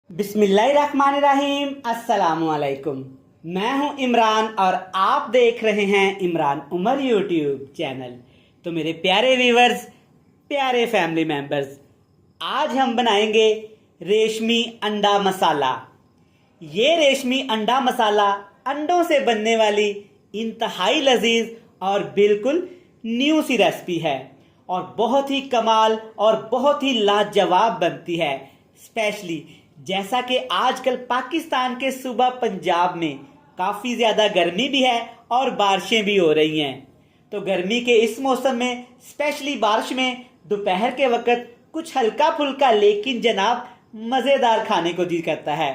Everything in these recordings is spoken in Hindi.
बिस्मिल्लाहिर्रहमानिर्रहीम। अस्सलामुअलैकुम। मैं हूं इमरान और आप देख रहे हैं इमरान उमर यूट्यूब चैनल। तो मेरे प्यारे व्यूवर्स, प्यारे फैमिली मेंबर्स, आज हम बनाएंगे रेशमी अंडा मसाला। ये रेशमी अंडा मसाला अंडों से बनने वाली इंतहाई लजीज और बिल्कुल न्यू सी रेसिपी है और बहुत ही कमाल और बहुत ही लाजवाब बनती है। स्पेशली जैसा कि आजकल पाकिस्तान के सूबा पंजाब में काफ़ी ज़्यादा गर्मी भी है और बारिशें भी हो रही हैं। तो गर्मी के इस मौसम में स्पेशली बारिश में दोपहर के वक्त कुछ हल्का फुल्का लेकिन जनाब मज़ेदार खाने को जी करता है।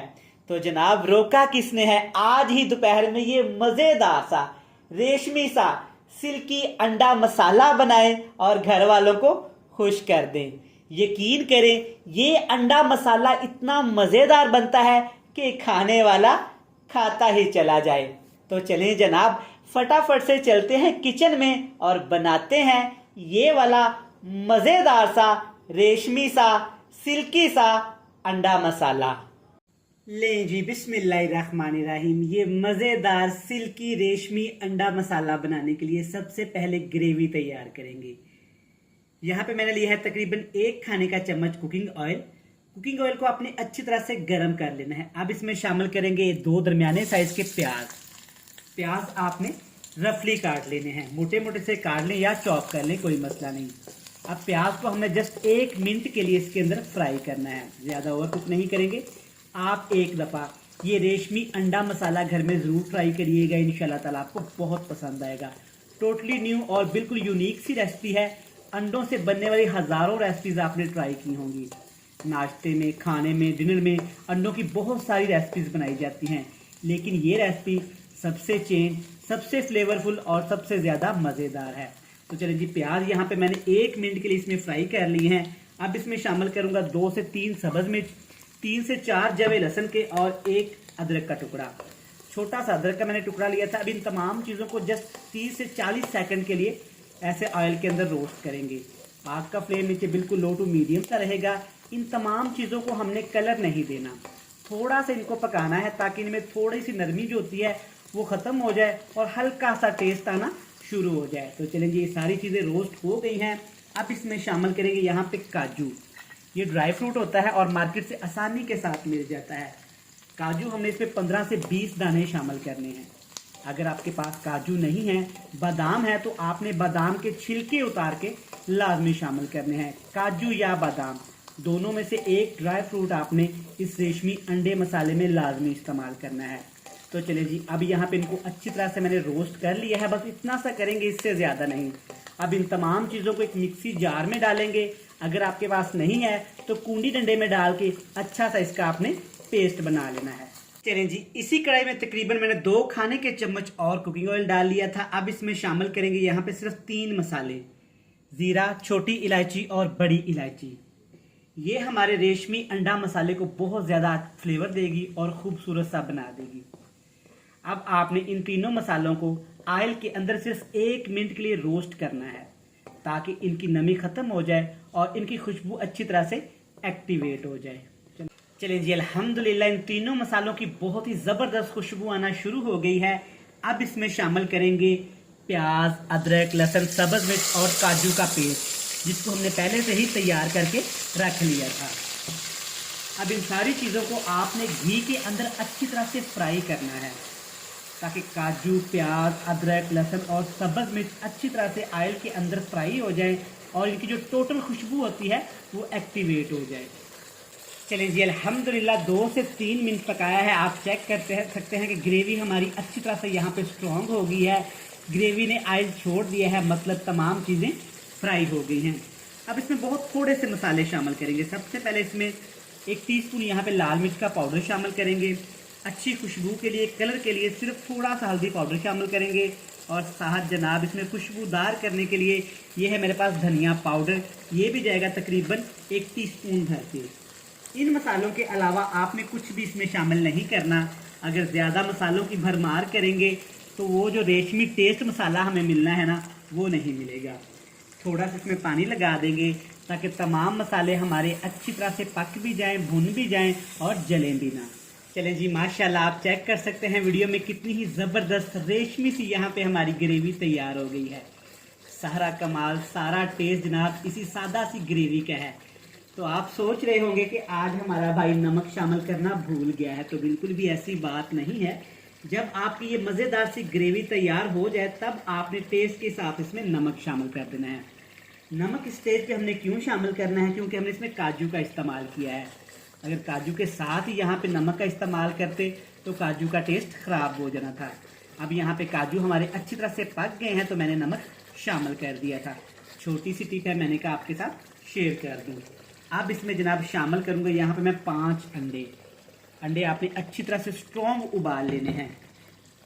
तो जनाब रोका किसने है, आज ही दोपहर में ये मज़ेदार सा रेशमी सा सिल्की अंडा मसाला बनाएं और घर वालों को खुश कर दें। यकीन करें ये अंडा मसाला इतना मज़ेदार बनता है कि खाने वाला खाता ही चला जाए। तो चलें जनाब फटाफट से चलते हैं किचन में और बनाते हैं ये वाला मज़ेदार सा रेशमी सा सिल्की सा अंडा मसाला। लें जी बिस्मिल्लाहिर्रहमानिर्रहीम। ये मज़ेदार सिल्की रेशमी अंडा मसाला बनाने के लिए सबसे पहले ग्रेवी तैयार करेंगे। यहाँ पे मैंने लिया है तकरीबन 1 खाने का चम्मच कुकिंग ऑयल। कुकिंग ऑयल को आपने अच्छी तरह से गर्म कर लेना है। अब इसमें शामिल करेंगे 2 दरमियाने साइज के प्याज। प्याज आपने रफली काट लेने हैं, मोटे मोटे से काट लें या चॉप कर लें, कोई मसला नहीं। अब प्याज को हमने जस्ट 1 मिनट के लिए इसके अंदर फ्राई करना है, ज़्यादा ओवर कुक नहीं करेंगे। आप एक दफ़ा ये रेशमी अंडा मसाला घर में ज़रूर ट्राई करिएगा, इंशाल्लाह ताला आपको बहुत पसंद आएगा। टोटली न्यू और बिल्कुल यूनिक सी रेसिपी है। अंडों से बनने वाली हज़ारों रेसिपीज़ आपने ट्राई की होंगी। नाश्ते में, खाने में, डिनर में अंडों की बहुत सारी रेसिपीज़ बनाई जाती हैं, लेकिन ये रेसिपी सबसे चेंज, सबसे फ्लेवरफुल और सबसे ज़्यादा मज़ेदार है। तो चलिए जी, प्याज यहाँ पे मैंने 1 मिनट के लिए इसमें फ्राई कर लिए हैं। अब इसमें शामिल करूँगा 2 से 3 सब्ज़ मिर्च, 3 से 4 जवे लहसुन के और 1 अदरक का टुकड़ा। छोटा सा अदरक का मैंने टुकड़ा लिया था। अब इन तमाम चीज़ों को जस्ट 30 से 40 सेकंड के लिए ऐसे ऑयल के अंदर रोस्ट करेंगे। आग का फ्लेम नीचे बिल्कुल लो टू मीडियम सा रहेगा। इन तमाम चीज़ों को हमने कलर नहीं देना, थोड़ा सा इनको पकाना है ताकि इनमें थोड़ी सी नरमी जो होती है वो ख़त्म हो जाए और हल्का सा टेस्ट आना शुरू हो जाए। तो चलें जी, ये सारी चीज़ें रोस्ट हो गई हैं। अब इसमें शामिल करेंगे यहाँ पे काजू। ये ड्राई फ्रूट होता है और मार्केट से आसानी के साथ मिल जाता है। काजू हमने इसमें 15 से 20 दाने शामिल करने हैं। अगर आपके पास काजू नहीं है, बादाम है, तो आपने बादाम के छिलके उतार के लाजमी शामिल करने हैं। काजू या बादाम दोनों में से एक ड्राई फ्रूट आपने इस रेशमी अंडे मसाले में लाजमी इस्तेमाल करना है। तो चलिए जी, अब यहाँ पे इनको अच्छी तरह से मैंने रोस्ट कर लिया है, बस इतना सा करेंगे, इससे ज़्यादा नहीं। अब इन तमाम चीज़ों को एक मिक्सी जार में डालेंगे। अगर आपके पास नहीं है तो कूंडी डंडे में डाल के अच्छा सा इसका आपने पेस्ट बना लेना है। चलें जी, इसी कढ़ाई में तकरीबन मैंने 2 खाने के चम्मच और कुकिंग ऑयल डाल लिया था। अब इसमें शामिल करेंगे यहाँ पे सिर्फ 3 मसाले, ज़ीरा, छोटी इलायची और बड़ी इलायची। ये हमारे रेशमी अंडा मसाले को बहुत ज़्यादा फ्लेवर देगी और खूबसूरत सा बना देगी। अब आपने इन तीनों मसालों को ऑयल के अंदर सिर्फ 1 मिनट के लिए रोस्ट करना है ताकि इनकी नमी ख़त्म हो जाए और इनकी खुशबू अच्छी तरह से एक्टिवेट हो जाए। चलिए जी, अल्हम्दुलिल्लाह इन तीनों मसालों की बहुत ही ज़बरदस्त खुशबू आना शुरू हो गई है। अब इसमें शामिल करेंगे प्याज, अदरक, लहसुन, सब्ज़ मिर्च और काजू का पेस्ट, जिसको हमने पहले से ही तैयार करके रख लिया था। अब इन सारी चीज़ों को आपने घी के अंदर अच्छी तरह से फ्राई करना है ताकि काजू, प्याज, अदरक, लहसुन और सब्ज़ मिर्च अच्छी तरह से ऑयल के अंदर फ्राई हो जाए और इनकी जो टोटल खुशबू होती है वो एक्टिवेट हो जाए। चलिए जी, अल्हम्दुलिल्लाह 2 से 3 मिनट पकाया है। आप चेक करते सकते हैं कि ग्रेवी हमारी अच्छी तरह से यहाँ पे स्ट्रॉन्ग हो गई है। ग्रेवी ने ऑयल छोड़ दिया है, मतलब तमाम चीज़ें फ्राई हो गई हैं। अब इसमें बहुत थोड़े से मसाले शामिल करेंगे। सबसे पहले इसमें 1 टीस्पून यहाँ पे लाल मिर्च का पाउडर शामिल करेंगे। अच्छी खुशबू के लिए, कलर के लिए सिर्फ थोड़ा सा हल्दी पाउडर शामिल करेंगे और साथ जनाब इसमें खुशबूदार करने के लिए ये है मेरे पास धनिया पाउडर, ये भी जाएगा तकरीबन 1 टीस्पून भर के। इन मसालों के अलावा आपने कुछ भी इसमें शामिल नहीं करना। अगर ज़्यादा मसालों की भरमार करेंगे तो वो जो रेशमी टेस्ट मसाला हमें मिलना है ना, वो नहीं मिलेगा। थोड़ा सा इसमें पानी लगा देंगे ताकि तमाम मसाले हमारे अच्छी तरह से पक भी जाएं, भुन भी जाएं और जलें भी ना। चलें जी, माशाल्लाह आप चेक कर सकते हैं वीडियो में कितनी ही ज़बरदस्त रेशमी सी यहाँ पे हमारी ग्रेवी तैयार हो गई है। सारा कमाल, सारा टेस्ट जनाब इसी सादा सी ग्रेवी का है। तो आप सोच रहे होंगे कि आज हमारा भाई नमक शामिल करना भूल गया है, तो बिल्कुल भी ऐसी बात नहीं है। जब आपकी ये मज़ेदार सी ग्रेवी तैयार हो जाए तब आपने टेस्ट के साथ इसमें नमक शामिल कर देना है। नमक इस स्टेज पे हमने क्यों शामिल करना है? क्योंकि हमने इसमें काजू का इस्तेमाल किया है। अगर काजू के साथ ही यहाँ पे नमक का इस्तेमाल करते तो काजू का टेस्ट ख़राब हो जाना था। अब यहाँ पे काजू हमारे अच्छी तरह से पक गए हैं तो मैंने नमक शामिल कर दिया था। छोटी सी टिप है, मैंने कहा आपके साथ शेयर कर दूँ। अब इसमें जनाब शामिल करूँगा यहाँ पे मैं 5 अंडे। अंडे आपने अच्छी तरह से स्ट्रॉन्ग उबाल लेने हैं।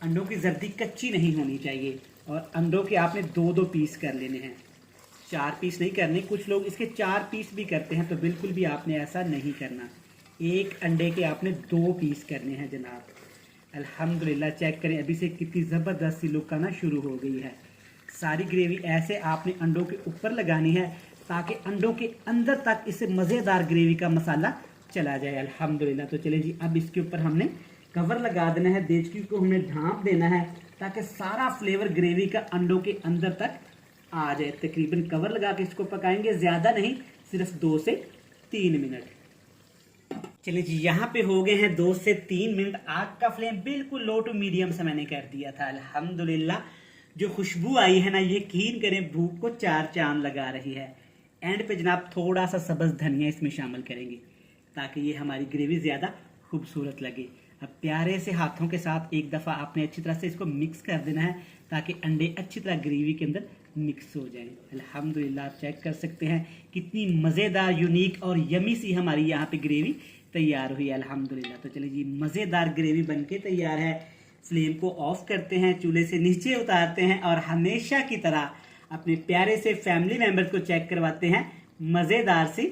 अंडों की जर्दी कच्ची नहीं होनी चाहिए और अंडों के आपने 2-2 पीस कर लेने हैं। 4 पीस नहीं करने, कुछ लोग इसके 4 पीस भी करते हैं, तो बिल्कुल भी आपने ऐसा नहीं करना। एक अंडे के आपने 2 पीस करने हैं जनाब। अल्हम्दुलिल्लाह चेक करें अभी से कितनी ज़बरदस्त सी लुक आना शुरू हो गई है। सारी ग्रेवी ऐसे आपने अंडों के ऊपर लगानी है ताकि अंडों के अंदर तक इसे मज़ेदार ग्रेवी का मसाला चला जाए। अल्हम्दुलिल्लाह। तो चले जी, अब इसके ऊपर हमने कवर लगा देना है, देचकी को हमने ढाँप देना है ताकि सारा फ्लेवर ग्रेवी का अंडों के अंदर तक आ जाए। तकरीबन कवर लगा के इसको पकाएंगे, ज़्यादा नहीं, सिर्फ 2 से 3 मिनट। चलिए जी, यहाँ पे हो गए हैं 2 से 3 मिनट। आग का फ्लेम बिल्कुल लो टू मीडियम से मैंने कर दिया था। अल्हम्दुलिल्लाह जो खुशबू आई है ना, यकीन करें भूख को 4 चांद लगा रही है। एंड पे जनाब थोड़ा सा सब्ज़ धनिया इसमें शामिल करेंगे ताकि ये हमारी ग्रेवी ज़्यादा खूबसूरत लगे। अब प्यारे से हाथों के साथ एक दफ़ा आपने अच्छी तरह से इसको मिक्स कर देना है ताकि अंडे अच्छी तरह ग्रेवी के अंदर मिक्स हो जाएं। अल्हम्दुलिल्लाह आप चेक कर सकते हैं कितनी मज़ेदार, यूनिक और यमी सी हमारी यहाँ पे ग्रेवी तैयार हुई है। अल्हम्दुलिल्लाह। तो चलिए जी, मज़ेदार ग्रेवी बनके तैयार है। फ्लेम को ऑफ करते हैं, चूल्हे से नीचे उतारते हैं और हमेशा की तरह अपने प्यारे से फैमिली मेम्बर्स को चेक करवाते हैं मज़ेदार सी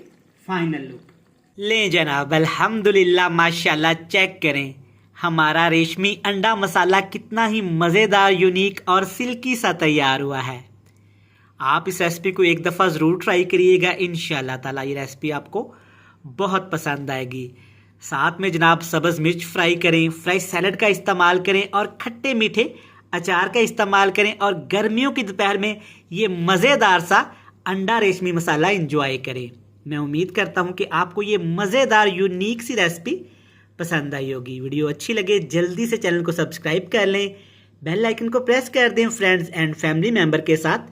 फाइनल लुक। ले जनाब, अल्हम्दुलिल्लाह माशाल्लाह चेक करें हमारा रेशमी अंडा मसाला कितना ही मज़ेदार, यूनिक और सिल्की सा तैयार हुआ है। आप इस रेसिपी को एक दफ़ा ज़रूर ट्राई करिएगा। इंशाल्लाह ताला ये रेसिपी आपको बहुत पसंद आएगी। साथ में जनाब सब्ज़ मिर्च फ्राई करें, फ्रेश सैलड का इस्तेमाल करें और खट्टे मीठे अचार का इस्तेमाल करें और गर्मियों की दोपहर में ये मज़ेदार सा अंडा रेशमी मसाला इंजॉय करें। मैं उम्मीद करता हूँ कि आपको ये मज़ेदार यूनिक सी रेसिपी पसंद आई होगी। वीडियो अच्छी लगे जल्दी से चैनल को सब्सक्राइब कर लें, बेल आइकन को प्रेस कर दें, फ्रेंड्स एंड फैमिली मेम्बर के साथ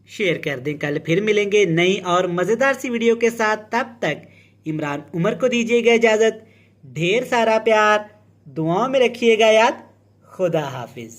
शेयर कर दें। कल फिर मिलेंगे नई और मज़ेदार सी वीडियो के साथ। तब तक इमरान उमर को दीजिएगा इजाज़त। ढेर सारा प्यार, दुआओं में रखिएगा याद। खुदा हाफिज़।